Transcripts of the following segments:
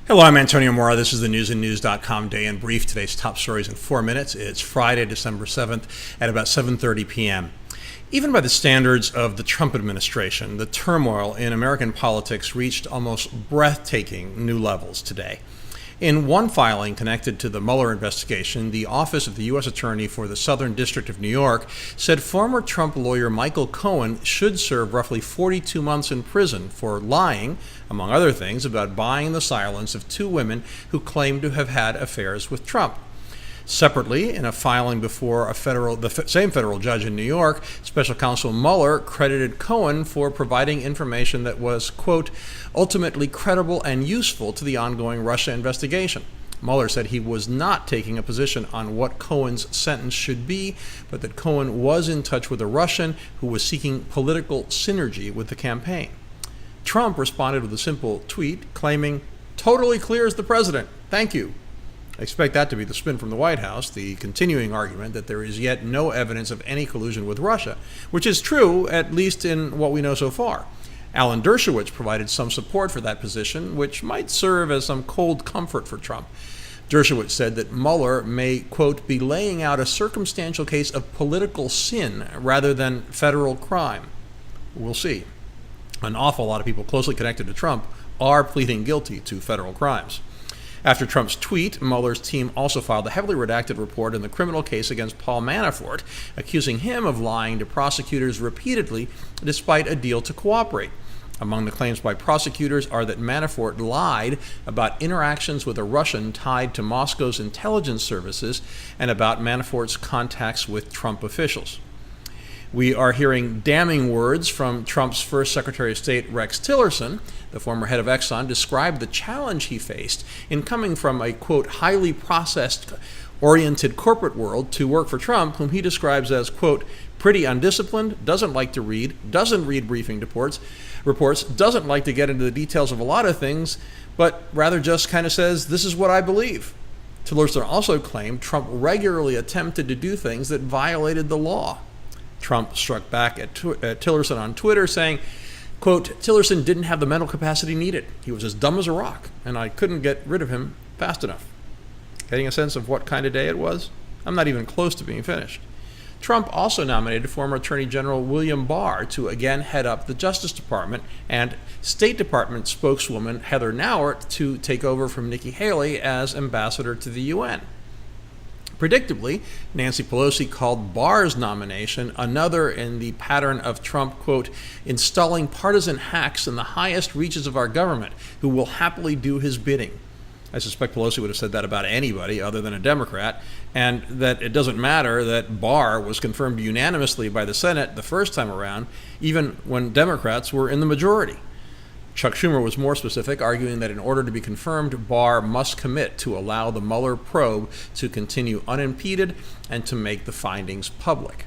Hello, I'm Antonio Mora. This is the newsandnews.com Day in Brief. Today's top stories in 4 minutes. It's Friday, December 7th at about 7:30 p.m. Even by the standards of the Trump administration, the turmoil in American politics reached almost breathtaking new levels today. In one filing connected to the Mueller investigation, the Office of the U.S. Attorney for the Southern District of New York said former Trump lawyer Michael Cohen should serve roughly 42 months in prison for lying, among other things, about buying the silence of two women who claimed to have had affairs with Trump. Separately, in a filing before the same federal judge in New York, Special Counsel Mueller credited Cohen for providing information that was, quote, ultimately credible and useful to the ongoing Russia investigation. Mueller said he was not taking a position on what Cohen's sentence should be, but that Cohen was in touch with a Russian who was seeking political synergy with the campaign. Trump responded with a simple tweet claiming, "Totally clears the president. Thank you." I expect that to be the spin from the White House, the continuing argument that there is yet no evidence of any collusion with Russia, which is true, at least in what we know so far. Alan Dershowitz provided some support for that position, which might serve as some cold comfort for Trump. Dershowitz said that Mueller may, quote, be laying out a circumstantial case of political sin rather than federal crime. We'll see. An awful lot of people closely connected to Trump are pleading guilty to federal crimes. After Trump's tweet, Mueller's team also filed a heavily redacted report in the criminal case against Paul Manafort, accusing him of lying to prosecutors repeatedly despite a deal to cooperate. Among the claims by prosecutors are that Manafort lied about interactions with a Russian tied to Moscow's intelligence services and about Manafort's contacts with Trump officials. We are hearing damning words from Trump's first Secretary of State, Rex Tillerson. The former head of Exxon described the challenge he faced in coming from a, quote, highly processed-oriented corporate world to work for Trump, whom he describes as, quote, pretty undisciplined, doesn't like to read, doesn't read briefing reports, doesn't like to get into the details of a lot of things, but rather just kind of says, this is what I believe. Tillerson also claimed Trump regularly attempted to do things that violated the law. Trump struck back at Tillerson on Twitter saying, quote, Tillerson didn't have the mental capacity needed. He was as dumb as a rock, and I couldn't get rid of him fast enough. Getting a sense of what kind of day it was? I'm not even close to being finished. Trump also nominated former Attorney General William Barr to again head up the Justice Department and State Department spokeswoman Heather Nauert to take over from Nikki Haley as ambassador to the UN. Predictably, Nancy Pelosi called Barr's nomination another in the pattern of Trump, quote, installing partisan hacks in the highest reaches of our government who will happily do his bidding. I suspect Pelosi would have said that about anybody other than a Democrat, and that it doesn't matter that Barr was confirmed unanimously by the Senate the first time around, even when Democrats were in the majority. Chuck Schumer was more specific, arguing that in order to be confirmed, Barr must commit to allow the Mueller probe to continue unimpeded and to make the findings public.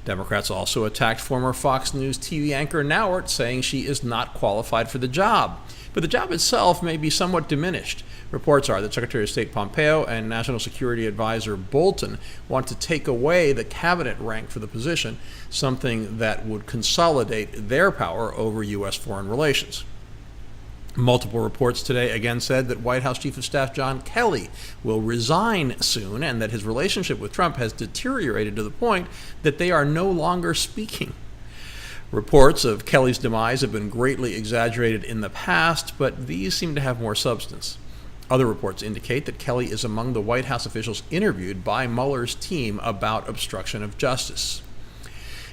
Democrats also attacked former Fox News TV anchor Nauert, saying she is not qualified for the job. But the job itself may be somewhat diminished. Reports are that Secretary of State Pompeo and National Security Advisor Bolton want to take away the cabinet rank for the position, something that would consolidate their power over U.S. foreign relations. Multiple reports today again said that White House Chief of Staff John Kelly will resign soon and that his relationship with Trump has deteriorated to the point that they are no longer speaking. Reports of Kelly's demise have been greatly exaggerated in the past, but these seem to have more substance. Other reports indicate that Kelly is among the White House officials interviewed by Mueller's team about obstruction of justice.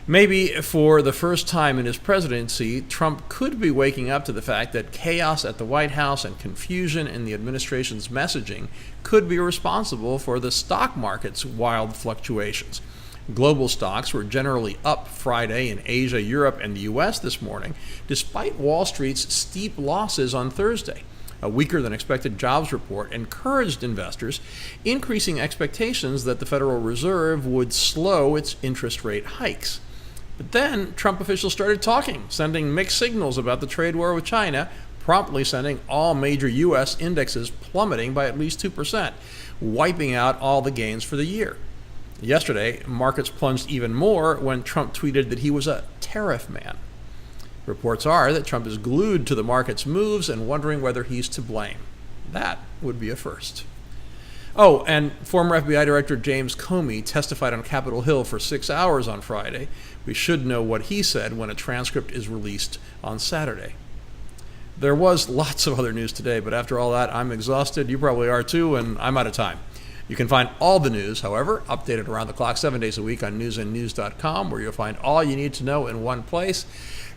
Maybe for the first time in his presidency, Trump could be waking up to the fact that chaos at the White House and confusion in the administration's messaging could be responsible for the stock market's wild fluctuations. Global stocks were generally up Friday in Asia, Europe, and the U.S. this morning, despite Wall Street's steep losses on Thursday. A weaker than expected jobs report encouraged investors, increasing expectations that the Federal Reserve would slow its interest rate hikes. But then Trump officials started talking, sending mixed signals about the trade war with China, promptly sending all major U.S. indexes plummeting by at least 2%, wiping out all the gains for the year. Yesterday, markets plunged even more when Trump tweeted that he was a tariff man. Reports are that Trump is glued to the market's moves and wondering whether he's to blame. That would be a first. Oh, and former FBI Director James Comey testified on Capitol Hill for 6 hours on Friday. We should know what he said when a transcript is released on Saturday. There was lots of other news today, but after all that, I'm exhausted. You probably are too, and I'm out of time. You can find all the news, however, updated around the clock 7 days a week on newsandnews.com, where you'll find all you need to know in one place.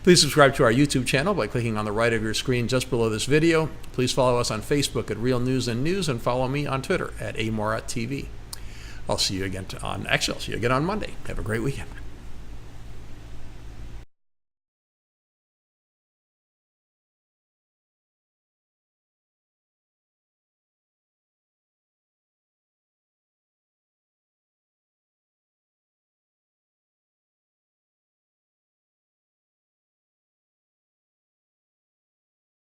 Please subscribe to our YouTube channel by clicking on the right of your screen just below this video. Please follow us on Facebook at Real News and News, and follow me on Twitter at amorattv. I'll see you again on Monday. Have a great weekend.